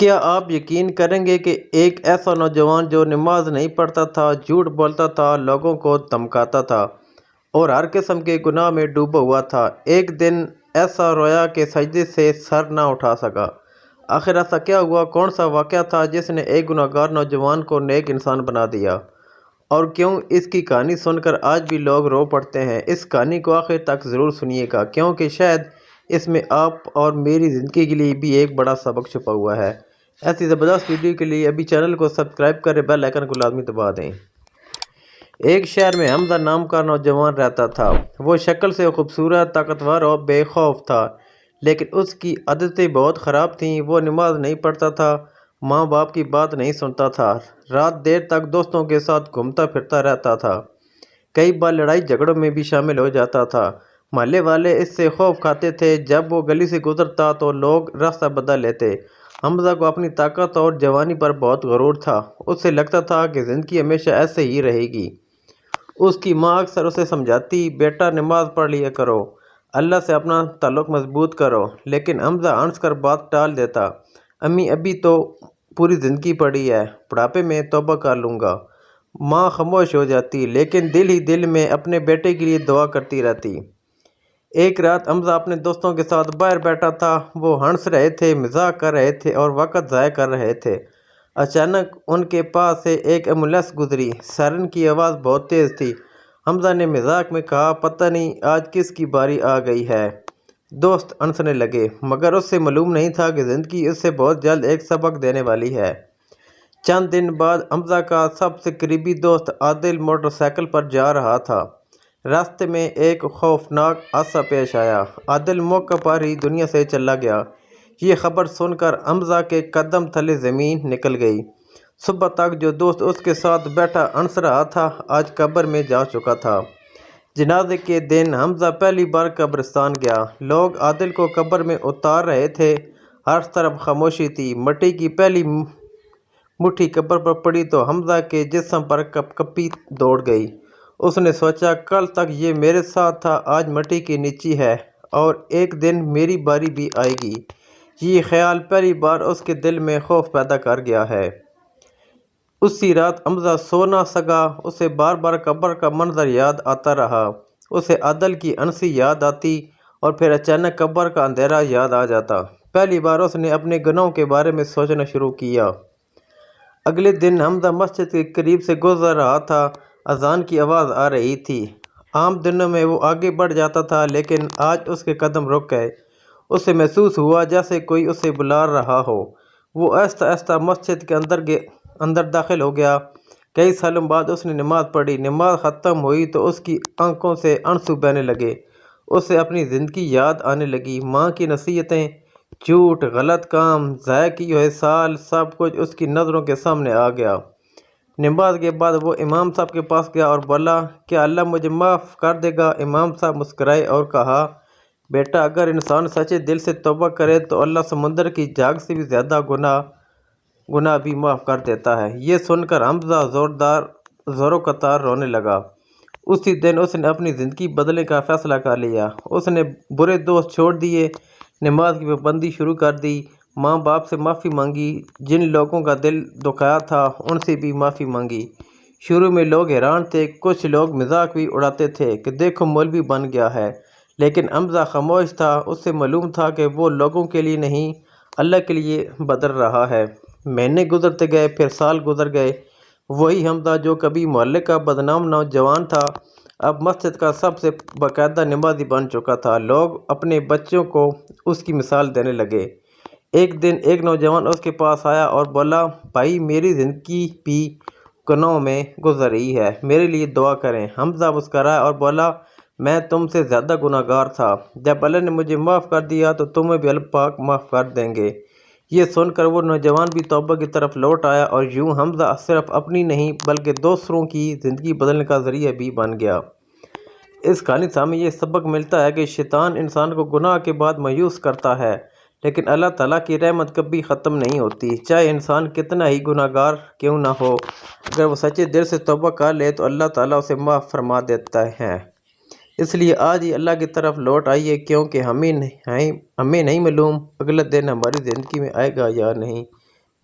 کیا آپ یقین کریں گے کہ ایک ایسا نوجوان جو نماز نہیں پڑھتا تھا، جھوٹ بولتا تھا، لوگوں کو دھمکاتا تھا اور ہر قسم کے گناہ میں ڈوبا ہوا تھا، ایک دن ایسا رویا کہ سجدے سے سر نہ اٹھا سکا؟ آخر ایسا کیا ہوا؟ کون سا واقعہ تھا جس نے ایک گناہگار نوجوان کو نیک انسان بنا دیا؟ اور کیوں اس کی کہانی سن کر آج بھی لوگ رو پڑتے ہیں؟ اس کہانی کو آخر تک ضرور سنیے گا، کیونکہ شاید اس میں آپ اور میری زندگی کے لیے بھی ایک بڑا سبق چھپا ہوا ہے۔ ایسی زبردست ویڈیو کے لیے ابھی چینل کو سبسکرائب کریں، بیل آئیکن کو لازمی دبا دیں۔ ایک شہر میں حمزہ نام کا نوجوان رہتا تھا۔ وہ شکل سے خوبصورت، طاقتور اور بے خوف تھا، لیکن اس کی عادتیں بہت خراب تھیں۔ وہ نماز نہیں پڑھتا تھا، ماں باپ کی بات نہیں سنتا تھا، رات دیر تک دوستوں کے ساتھ گھومتا پھرتا رہتا تھا، کئی بار لڑائی جھگڑوں میں بھی شامل ہو جاتا تھا۔ محلے والے اس سے خوف کھاتے تھے، جب وہ گلی سے گزرتا تو لوگ راستہ بدل لیتے۔ حمزہ کو اپنی طاقت اور جوانی پر بہت غرور تھا، اسے لگتا تھا کہ زندگی ہمیشہ ایسے ہی رہے گی۔ اس کی ماں اکثر اسے سمجھاتی، بیٹا نماز پڑھ لیا کرو، اللہ سے اپنا تعلق مضبوط کرو، لیکن حمزہ ہنس کر بات ٹال دیتا، امی ابھی تو پوری زندگی پڑھی ہے، بڑھاپے میں توبہ کر لوں گا۔ ماں خاموش ہو جاتی، لیکن دل ہی دل میں اپنے بیٹے کے لیے دعا کرتی رہتی۔ ایک رات حمزہ اپنے دوستوں کے ساتھ باہر بیٹھا تھا، وہ ہنس رہے تھے، مزاح کر رہے تھے اور وقت ضائع کر رہے تھے۔ اچانک ان کے پاس سے ایک ایمبولینس گزری، سائرن کی آواز بہت تیز تھی۔ حمزہ نے مذاق میں کہا، پتہ نہیں آج کس کی باری آ گئی ہے۔ دوست ہنسنے لگے، مگر اس سے معلوم نہیں تھا کہ زندگی اس سے بہت جلد ایک سبق دینے والی ہے۔ چند دن بعد حمزہ کا سب سے قریبی دوست عادل موٹر سائیکل پر جا رہا تھا۔ راستے میں ایک خوفناک حادثہ پیش آیا، عادل موقع پر ہی دنیا سے چلا گیا۔ یہ خبر سن کر حمزہ کے قدم تلے زمین نکل گئی۔ صبح تک جو دوست اس کے ساتھ بیٹھا ہنس رہا تھا، آج قبر میں جا چکا تھا۔ جنازے کے دن حمزہ پہلی بار قبرستان گیا۔ لوگ عادل کو قبر میں اتار رہے تھے، ہر طرف خاموشی تھی۔ مٹی کی پہلی مٹھی قبر پر پڑی تو حمزہ کے جسم پر کپ کپی دوڑ گئی۔ اس نے سوچا، کل تک یہ میرے ساتھ تھا، آج مٹی کے نیچے ہے اور ایک دن میری باری بھی آئے گی۔ یہ خیال پہلی بار اس کے دل میں خوف پیدا کر گیا ہے۔ اسی رات حمزہ سو نہ سکا، اسے بار بار قبر کا منظر یاد آتا رہا۔ اسے عادل کی ہنسی یاد آتی اور پھر اچانک قبر کا اندھیرا یاد آ جاتا۔ پہلی بار اس نے اپنے گناہوں کے بارے میں سوچنا شروع کیا۔ اگلے دن حمزہ مسجد کے قریب سے گزر رہا تھا، اذان کی آواز آ رہی تھی۔ عام دنوں میں وہ آگے بڑھ جاتا تھا، لیکن آج اس کے قدم رک گئے۔ اسے محسوس ہوا جیسے کوئی اسے بلا رہا ہو۔ وہ آہستہ آہستہ مسجد کے اندر داخل ہو گیا۔ کئی سالوں بعد اس نے نماز پڑھی۔ نماز ختم ہوئی تو اس کی آنکھوں سے آنسو بہنے لگے۔ اسے اپنی زندگی یاد آنے لگی، ماں کی نصیحتیں، جھوٹ، غلط کام، ضائع کیے ہوئے سال، سب کچھ اس کی نظروں کے سامنے آ گیا۔ نماز کے بعد وہ امام صاحب کے پاس گیا اور بولا، کیا اللہ مجھے معاف کر دے گا؟ امام صاحب مسکرائے اور کہا، بیٹا اگر انسان سچے دل سے توبہ کرے تو اللہ سمندر کی جھاگ سے بھی زیادہ گناہ بھی معاف کر دیتا ہے۔ یہ سن کر حمزہ زوروں قطار رونے لگا۔ اسی دن اس نے اپنی زندگی بدلنے کا فیصلہ کر لیا۔ اس نے برے دوست چھوڑ دیے، نماز کی پابندی شروع کر دی، ماں باپ سے معافی مانگی، جن لوگوں کا دل دکھایا تھا ان سے بھی معافی مانگی۔ شروع میں لوگ حیران تھے، کچھ لوگ مذاق بھی اڑاتے تھے کہ دیکھو مولوی بن گیا ہے، لیکن حمزہ خاموش تھا۔ اسے معلوم تھا کہ وہ لوگوں کے لیے نہیں، اللہ کے لیے بدل رہا ہے۔ مہینے گزرتے گئے، پھر سال گزر گئے۔ وہی حمزہ جو کبھی محلے کا بدنام نوجوان تھا، اب مسجد کا سب سے باقاعدہ نمازی بن چکا تھا۔ لوگ اپنے بچوں کو اس کی مثال دینے لگے۔ ایک دن ایک نوجوان اس کے پاس آیا اور بولا، بھائی میری زندگی بھی گناہوں میں گزر رہی ہے، میرے لیے دعا کریں۔ حمزہ مسکرایا اور بولا، میں تم سے زیادہ گناہ گار تھا، جب اللہ نے مجھے معاف کر دیا تو تمہیں بھی اللہ پاک معاف کر دیں گے۔ یہ سن کر وہ نوجوان بھی توبہ کی طرف لوٹ آیا اور یوں حمزہ صرف اپنی نہیں بلکہ دوسروں کی زندگی بدلنے کا ذریعہ بھی بن گیا۔ اس کہانی سے ہمیں یہ سبق ملتا ہے کہ شیطان انسان کو گناہ کے بعد مایوس کرتا ہے، لیکن اللہ تعالیٰ کی رحمت کبھی ختم نہیں ہوتی، چاہے انسان کتنا ہی گناہ گار کیوں نہ ہو۔ اگر وہ سچے دل سے توبہ کر لے تو اللہ تعالیٰ اسے معاف فرما دیتا ہے۔ اس لیے آج ہی اللہ کی طرف لوٹ آئیے، کیونکہ ہمیں نہیں معلوم اگلا دن ہماری زندگی میں آئے گا یا نہیں۔